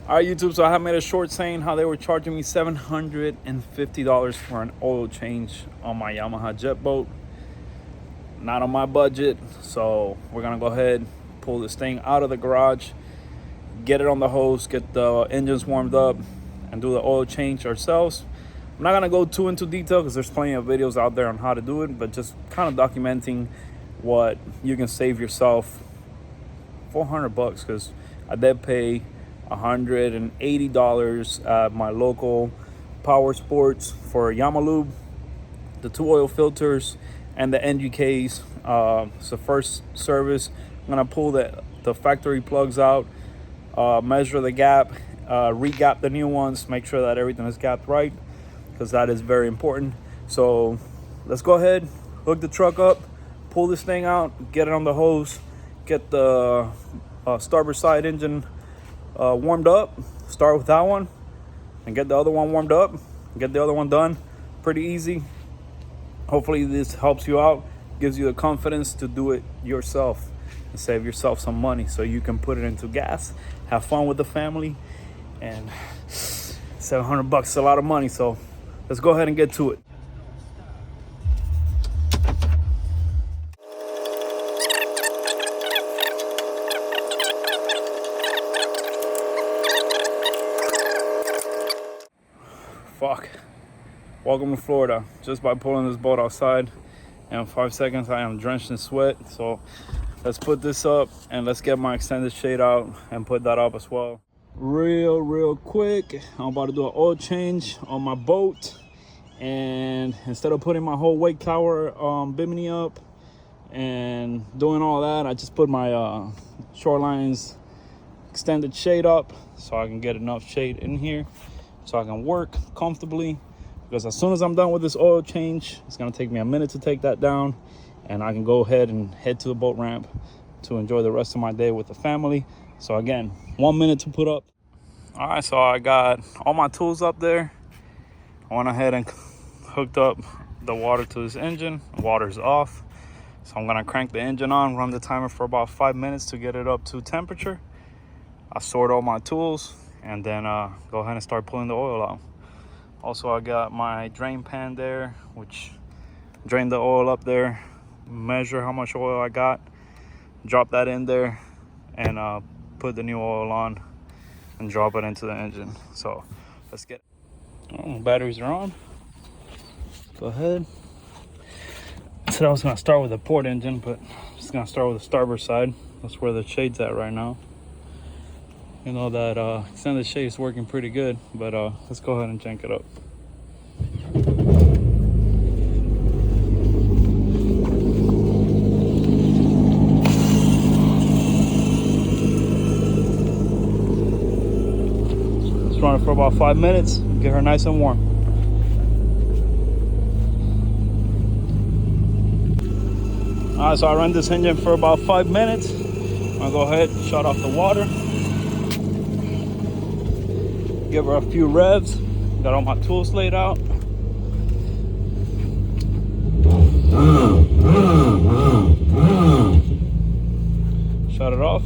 All right, YouTube, so I have made a short saying how they were charging me $750 for an oil change on my Yamaha jet boat. Not on my budget, so we're gonna go ahead, pull this thing out of the garage, get it on the hose, get the engines warmed up, and do the oil change ourselves. I'm not gonna go too into detail because there's plenty of videos out there on how to do it, but just kind of documenting what you can save yourself. $400 because I did pay $180 at my local Power Sports for Yamaha, the 2 oil filters, and the NGKs. It's the first service. I'm gonna pull the factory plugs out, measure the gap, re-gap the new ones, make sure that everything is gapped right, because that is very important. So let's go ahead, hook the truck up, pull this thing out, get it on the hose, get the starboard side engine warmed up. Start with that one and get the other one warmed up, get the other one done. Pretty easy. Hopefully this helps you out, gives you the confidence to do it yourself and save yourself some money so you can put it into gas, have fun with the family. And $700 is a lot of money, so let's go ahead and get to it. Fuck. Welcome to Florida. Just by pulling this boat outside, and in 5 seconds I am drenched in sweat. So let's put this up and let's get my extended shade out and put that up as well. Real quick, I'm about to do an oil change on my boat, and instead of putting my whole wake tower bimini up and doing all that, I just put my Shoreline's extended shade up so I can get enough shade in here so I can work comfortably. Because as soon as I'm done with this oil change, it's gonna take me a minute to take that down, and I can go ahead and head to the boat ramp to enjoy the rest of my day with the family. So again, 1 minute to put up. All right, so I got all my tools up there. I went ahead and hooked up the water to this engine. Water's off. So I'm gonna crank the engine on, run the timer for about 5 minutes to get it up to temperature. I sort all my tools and then go ahead and start pulling the oil out. Also, I got my drain pan there, which drain the oil up there, measure how much oil I got, drop that in there, and put the new oil on and drop it into the engine. So let's get it. Oh, batteries are on. Go ahead. I said I was gonna start with the port engine, but I'm just gonna start with the starboard side. That's where the shade's at right now. You know that extended shade is working pretty good, but let's go ahead and jank it up. Let's run it for about 5 minutes, get her nice and warm. All right, so I ran this engine for about 5 minutes. I'll go ahead and shut off the water. Give her a few revs. Got all my tools laid out. Shut it off.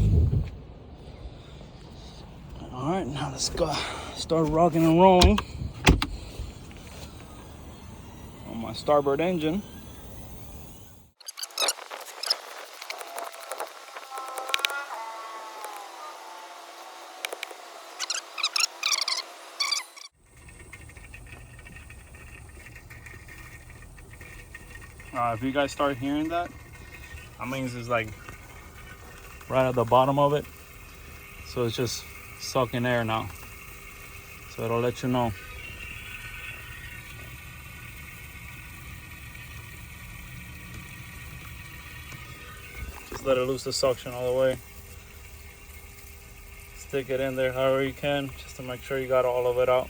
All right, now let's go start rocking and rolling on my starboard engine. If you guys start hearing that, that means it's like right at the bottom of it. So it's just sucking air now. So it'll let you know. Just let it loose the suction all the way. Stick it in there however you can, just to make sure you got all of it out.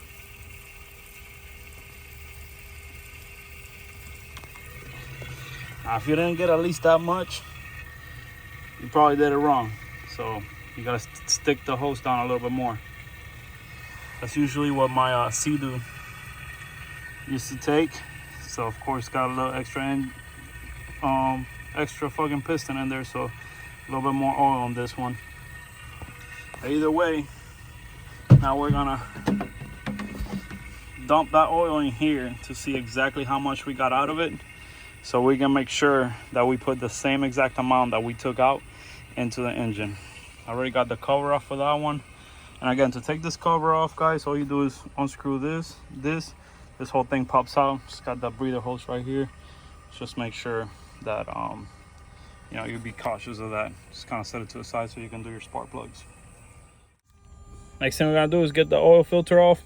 Now, if you didn't get at least that much, you probably did it wrong. So you gotta stick the hose down a little bit more. That's usually what my Sea-Doo used to take. So of course got a little extra fucking piston in there, so a little bit more oil on this one. Either way, Now we're gonna dump that oil in here to see exactly how much we got out of it, so we can make sure that we put the same exact amount that we took out into the engine. I already got the cover off for that one. And again, to take this cover off, guys, all you do is unscrew this whole thing pops out. Just got that breather hose right here. Just make sure that you know, you'll be cautious of that. Just kind of set it to the side so you can do your spark plugs. Next thing we're gonna do is get the oil filter off.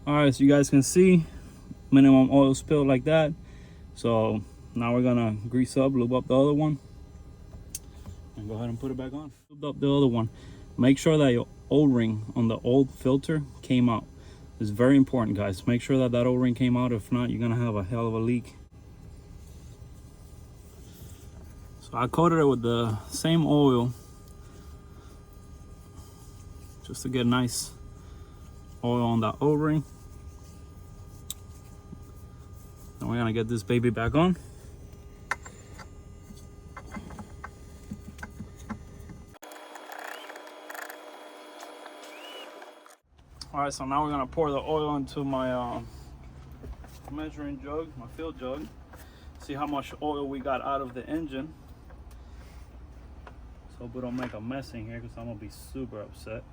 All right, so you guys can see minimum oil spill like that. So now we're gonna grease up, lube up the other one, and go ahead and put it back on. Lube up the other one. Make sure that your O-ring on the old filter came out. It's very important, guys. Make sure that that O-ring came out. If not, you're gonna have a hell of a leak. So I coated it with the same oil just to get nice oil on that O-ring. And we're gonna get this baby back on. All right, so now we're gonna pour the oil into my measuring jug, my fill jug. See how much oil we got out of the engine. So hope we don't make a mess in here, because I'm gonna be super upset.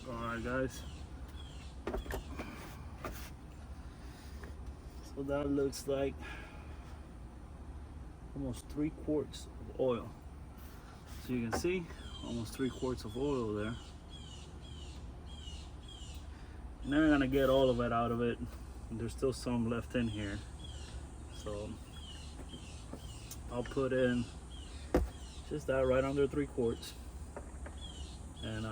Alright, guys, so that looks like almost 3 quarts of oil. So you can see almost 3 quarts of oil there. And then we're gonna get all of it out of it. There's still some left in here, so I'll put in just that right under 3 quarts. And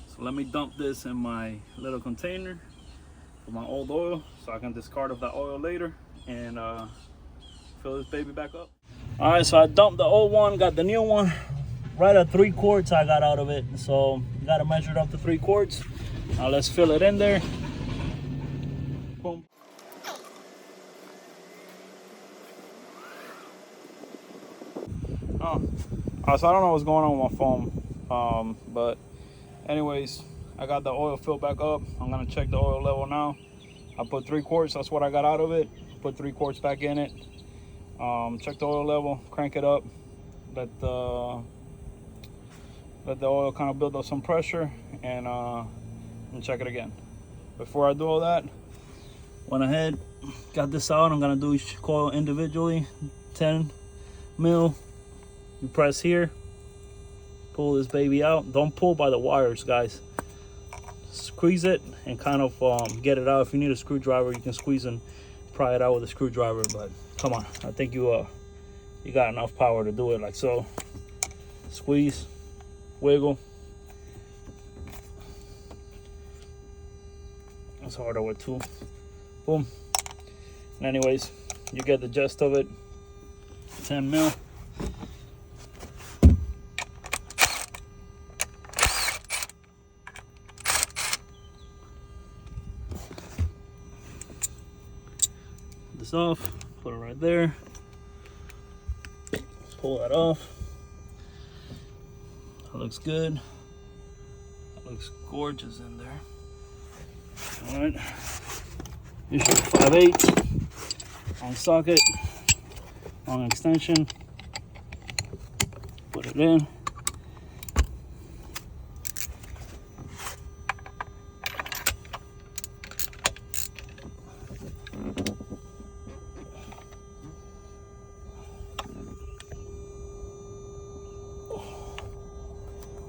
so let me dump this in my little container for my old oil, so I can discard of that oil later and fill this baby back up. All right, so I dumped the old one, got the new one. Right at 3 quarts I got out of it, so you gotta measure it up to 3 quarts. Now let's fill it in there. Boom. So I don't know what's going on with my phone, but anyways, I got the oil filled back up. I'm gonna check the oil level now. I put 3 quarts, that's what I got out of it. Put 3 quarts back in it. Check the oil level, crank it up, let the oil kind of build up some pressure, and check it again. Before I do all that, went ahead, got this out. I'm gonna do each coil individually. 10 mil. You press here, pull this baby out. Don't pull by the wires, guys. Squeeze it and kind of get it out. If you need a screwdriver, you can squeeze and pry it out with a screwdriver, but come on, I think you got enough power to do it like so. Squeeze, wiggle. It's harder with 2. Boom. And anyways, you get the gist of it. 10 mil. The this off, put it right there, pull that off. That looks good. That looks gorgeous in there. All right, here's your 5/8 long socket, long extension. Put it in.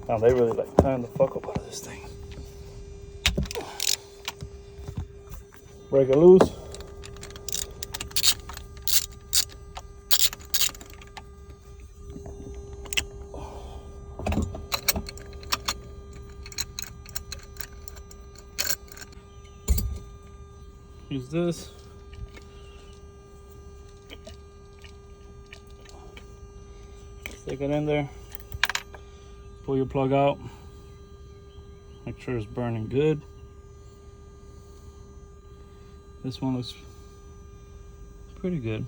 Now they really like tying the fuck up out of this thing. Break it loose. Use this. Stick it in there. Pull your plug out. Make sure it's burning good. This one looks pretty good.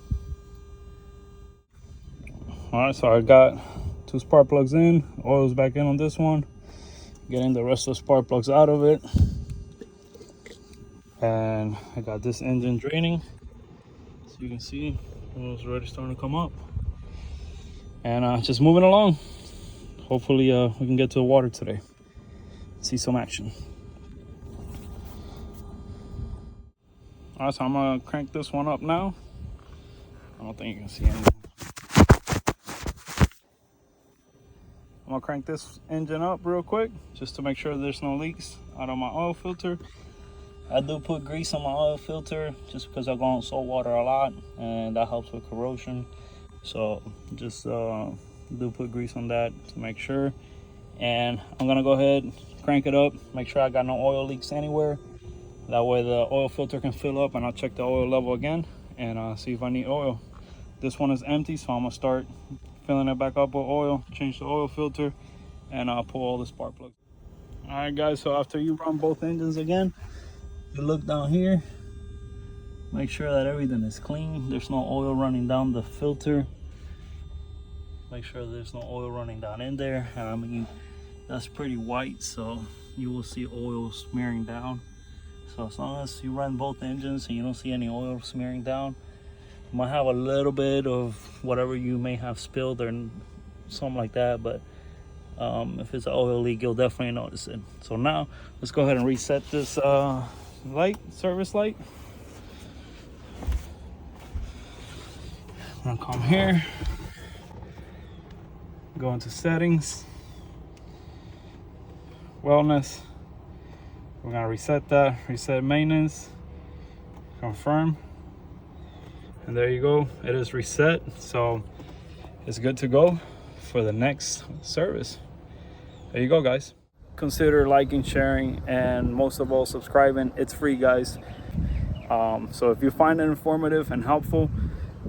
All right, so I got 2 spark plugs in. Oil's back in on this one. Getting the rest of the spark plugs out of it. And I got this engine draining. So you can see oil's already starting to come up. And just moving along. Hopefully we can get to the water today. See some action. All right, so I'm gonna crank this one up now. I don't think you can see anything. I'm gonna crank this engine up real quick just to make sure there's no leaks out of my oil filter. I do put grease on my oil filter just because I go on salt water a lot and that helps with corrosion. So just do put grease on that to make sure. And I'm gonna go ahead, crank it up, make sure I got no oil leaks anywhere. That way the oil filter can fill up and I'll check the oil level again and see if I need oil. This one is empty, so I'm gonna start filling it back up with oil, change the oil filter, and I'll pull all the spark plugs. All right guys, so after you run both engines again, you look down here, make sure that everything is clean. There's no oil running down the filter. Make sure there's no oil running down in there. And I mean, that's pretty white, so you will see oil smearing down. So as long as you run both engines and you don't see any oil smearing down, you might have a little bit of whatever you may have spilled or something like that, but if it's an oil leak, you'll definitely notice it. So now let's go ahead and reset this service light. I'm gonna come here, go into settings, wellness. We're gonna reset that, reset maintenance, confirm, and there you go. It is reset, so it's good to go for the next service. There you go, guys. Consider liking, sharing, and most of all subscribing. It's free, guys. So if you find it informative and helpful,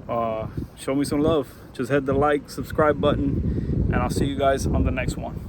show me some love. Just hit the like, subscribe button, and I'll see you guys on the next one.